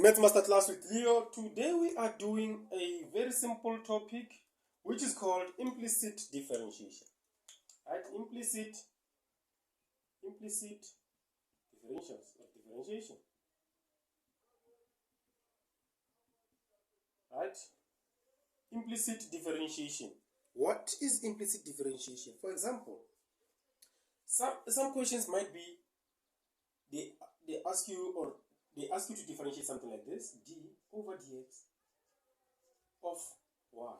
Math Master Class with Leo. Today we are doing a very simple topic which is called implicit differentiation. Right? Implicit differentiation. Right? Implicit differentiation. What is implicit differentiation? For example, some questions might be they ask you to differentiate something like this: d over dx of y.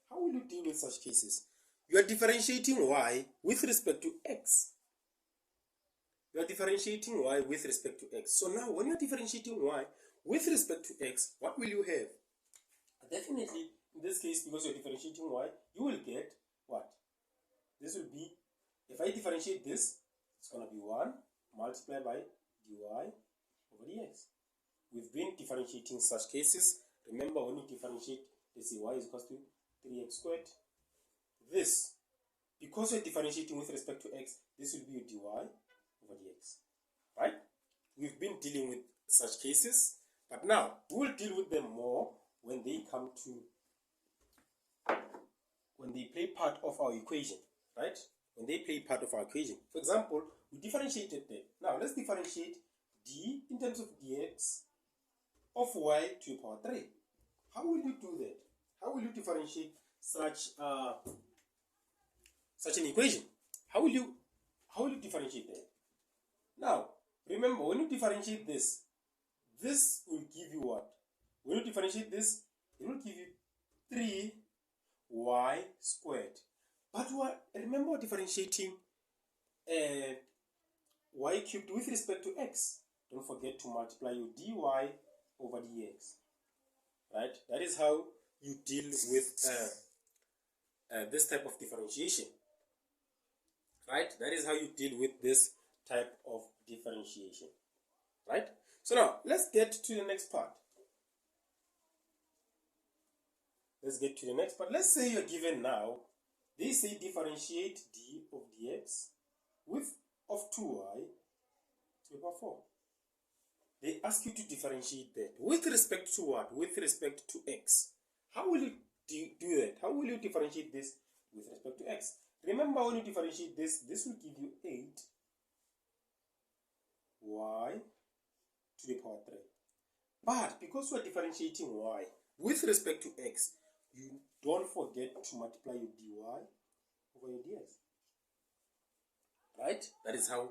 How will you deal with such cases? You are differentiating y with respect to x. You are differentiating y with respect to x. So now when you are differentiating y with respect to x, what will you have? Definitely, in this case, because you are differentiating y, you will get what? This will be, if I differentiate this, it's going to be 1 multiplied by dy over dx. We've been differentiating such cases. Remember, when you differentiate, let's say y is equal to 3x squared. This, because you're differentiating with respect to x, this will be your dy over dx. Right? We've been dealing with such cases, but now we will deal with them more when they come to, when they play part of our equation. Right? When they play part of our equation. For example, we differentiated that. Now let's differentiate d in terms of dx of y to the power 3. How will you do that? How will you differentiate such an equation? How will you differentiate that? Now remember, when you differentiate this will give you what? When you differentiate this, it will give you 3y squared. But remember, differentiating y cubed with respect to x. Don't forget to multiply your dy over dx. Right? That is how you deal with this type of differentiation. Right? That is how you deal with this type of differentiation. Right? So now, let's get to the next part. Let's say you're given now, they say differentiate d of dx of 2y to the power 4. They ask you to differentiate that with respect to what? With respect to x. How will you do that? How will you differentiate this with respect to x? Remember, when you differentiate this will give you 8y to the power 3. But because we are differentiating y with respect to x, you don't forget to multiply your dy over your dx. Right? That is how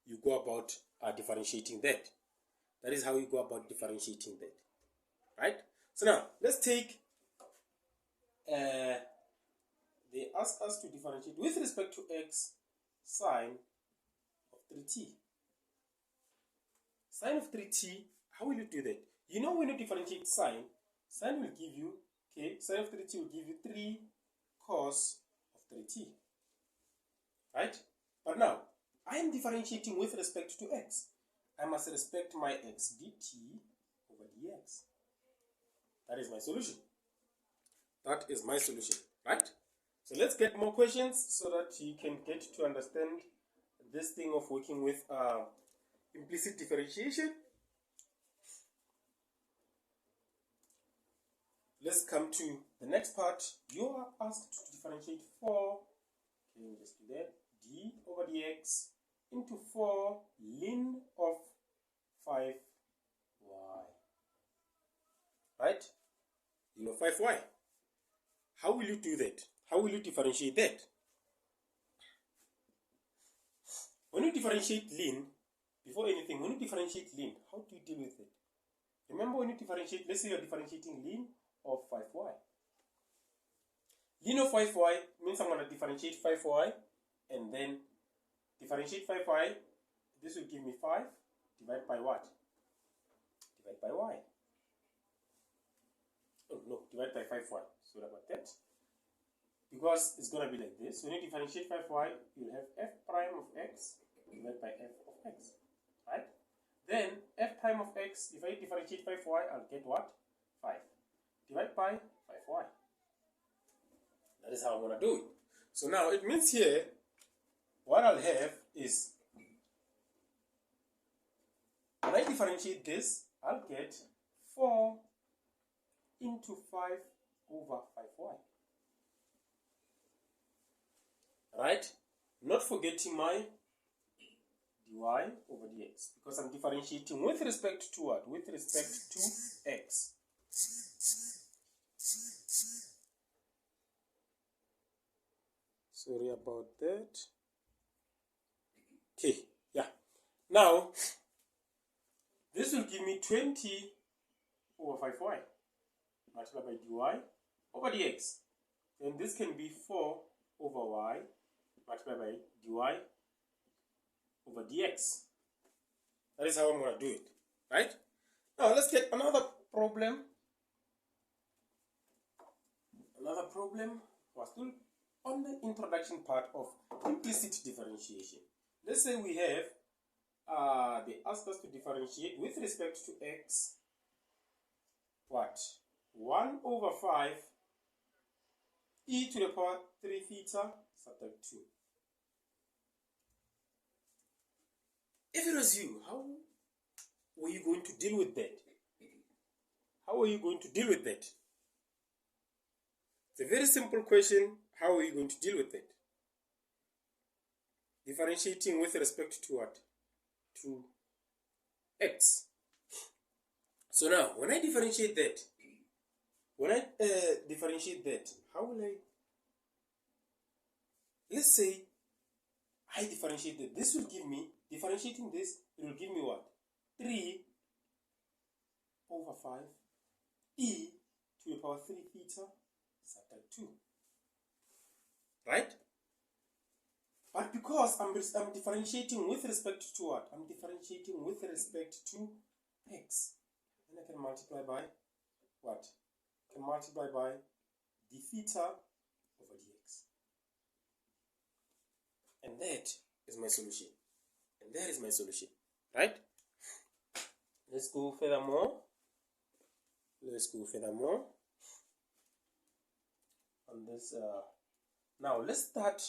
you go about differentiating that. That is how you go about differentiating that. Right? So now, let's take, they ask us to differentiate with respect to x sine of 3t. Sine of 3t, how will you do that? You know, when you differentiate sine will give you, sine of 3t will give you 3 cos of 3t. Right? But now, I am differentiating with respect to x. I must respect my x, dt over dx. That is my solution. That is my solution, right? So let's get more questions so that you can get to understand this thing of working with implicit differentiation. Let's come to the next part. You are asked to differentiate 4. Okay, we'll just do that. D over dx into 4 ln of 5y. Right? Ln of 5y. How will you do that? How will you differentiate that? When you differentiate ln, before anything, when you differentiate ln, how do you deal with it? Remember, when you differentiate, let's say you're differentiating ln of 5y. Ln of 5y means I'm going to differentiate 5y and then differentiate 5y. This will give me 5 divided by what? Divided by y. Oh no, divided by 5y. So about that. Because it's going to be like this. When you differentiate 5y, you'll have f prime of x divided by f of x. Right? Then f prime of x, if I differentiate 5y, I'll get what? 5. Divided by 5y. That is how I'm going to do it. So now it means here, what I'll have is When I differentiate this, I'll get 4 into 5 over 5y. Right? Not forgetting my dy over dx, because I'm differentiating with respect to what? With respect to x. Sorry about that. Okay, yeah. Now, this will give me 20 over 5y multiplied by dy over dx. Then this can be 4 over y multiplied by dy over dx. That is how I'm going to do it, right? Now let's get another problem. We're still on the introduction part of implicit differentiation. Let's say we have they asked us to differentiate with respect to x what? 1 over 5 e to the power 3 theta subtract 2. If it was you, how were you going to deal with that? How are you going to deal with that? It's a very simple question. How are you going to deal with it? Differentiating with respect to what? To x. So now, when I differentiate that, how will I? Let's say I differentiate that. This will give me, differentiating this, it will give me what? 3 over 5 e to the power 3 theta subtract 2. Right? But because I'm differentiating with respect to what? I'm differentiating with respect to x. And I can multiply by what? I can multiply by d theta over dx. And that is my solution. And that is my solution. Right? Let's go furthermore. On this. Now let's start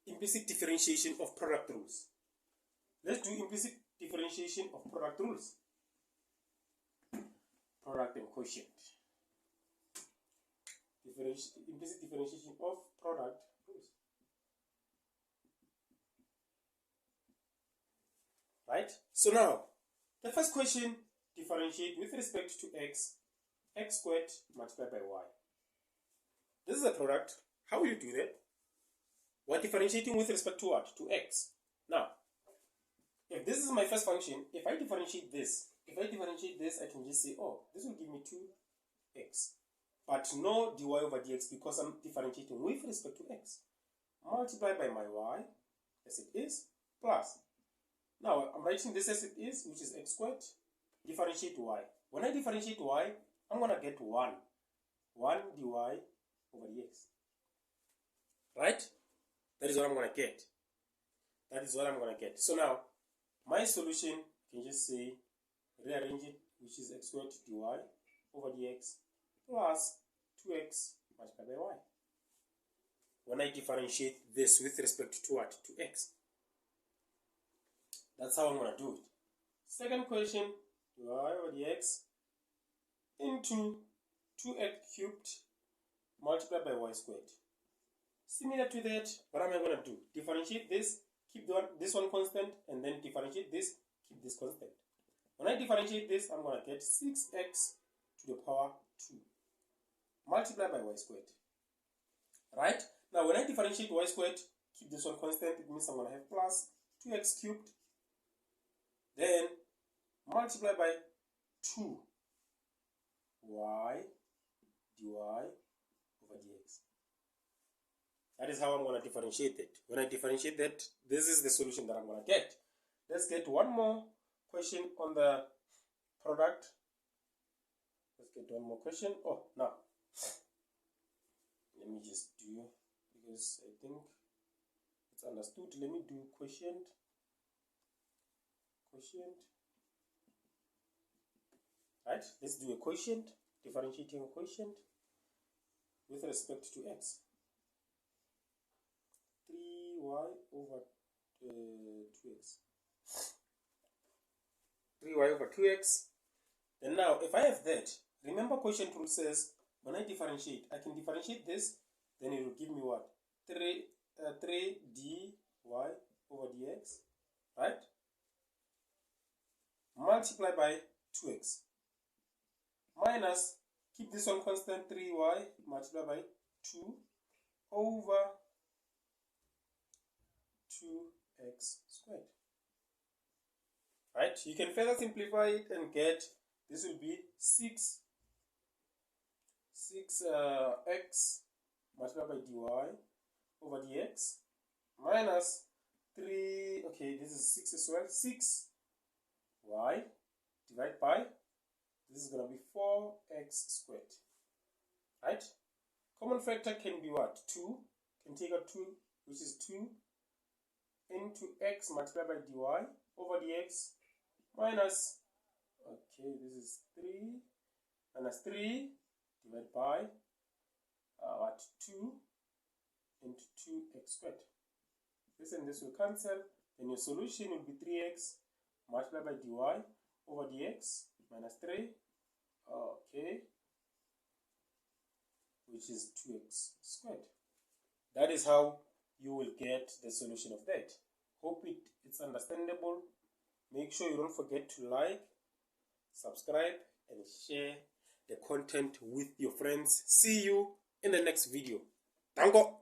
implicit differentiation of product rules. Let's do implicit differentiation of product rules. Product and quotient. Implicit differentiation of product rules. Right? So now, the first question, differentiate with respect to x squared multiplied by y. This is a product. How will you do that? We're differentiating with respect to what? To x. Now, if this is my first function, if I differentiate this, I can just say, oh, this will give me 2x. But no dy over dx, because I'm differentiating with respect to x. Multiply by my y, as it is, plus. Now, I'm writing this as it is, which is x squared. Differentiate y. When I differentiate y, I'm going to get 1. 1 dy over dx. Right? That is what I'm going to get. So now, my solution, I can just say, rearrange it, which is x squared dy over dx plus 2x multiplied by y. When I differentiate this with respect to what? To x. That's how I'm going to do it. Second question, dy over dx into 2x cubed multiplied by y squared. Similar to that, what am I going to do? Differentiate this, keep this one constant, and then differentiate this, keep this constant. When I differentiate this, I'm going to get 6x to the power 2 multiplied by y squared. Right? Now, when I differentiate y squared, keep this one constant, it means I'm going to have plus 2x cubed, then multiply by 2 y dy over dx. That is how I'm going to differentiate it. When I differentiate that, this is the solution that I'm going to get. Let's get one more question on the product. Oh, now, let me just do, because I think it's understood. Let me do quotient. Right? Let's do a quotient, differentiating a quotient with respect to x. 3y over 2x. 3y over 2x. And now, if I have that, remember quotient rule says, when I differentiate, I can differentiate this, then it will give me what? 3dy over dx, right? Multiply by 2x. Minus, keep this one constant, 3y, multiply by 2 over 2x squared. Right? You can further simplify it and get, this will be 6x multiplied by dy over dx minus 3, okay, this is 6 as well, 6y divided by, this is going to be 4x squared. Right? Common factor can be what? 2. Can take out 2, which is 2 into x multiplied by dy over dx minus, okay, this is 3 minus 3 divided by what? 2 into 2x squared. This and this will cancel. Then your solution will be 3x multiplied by dy over dx minus 3, okay, which is 2x squared. That is how you will get the solution of that. Hope it's understandable. Make sure you don't forget to like, subscribe, and share the content with your friends. See you in the next video. Danko!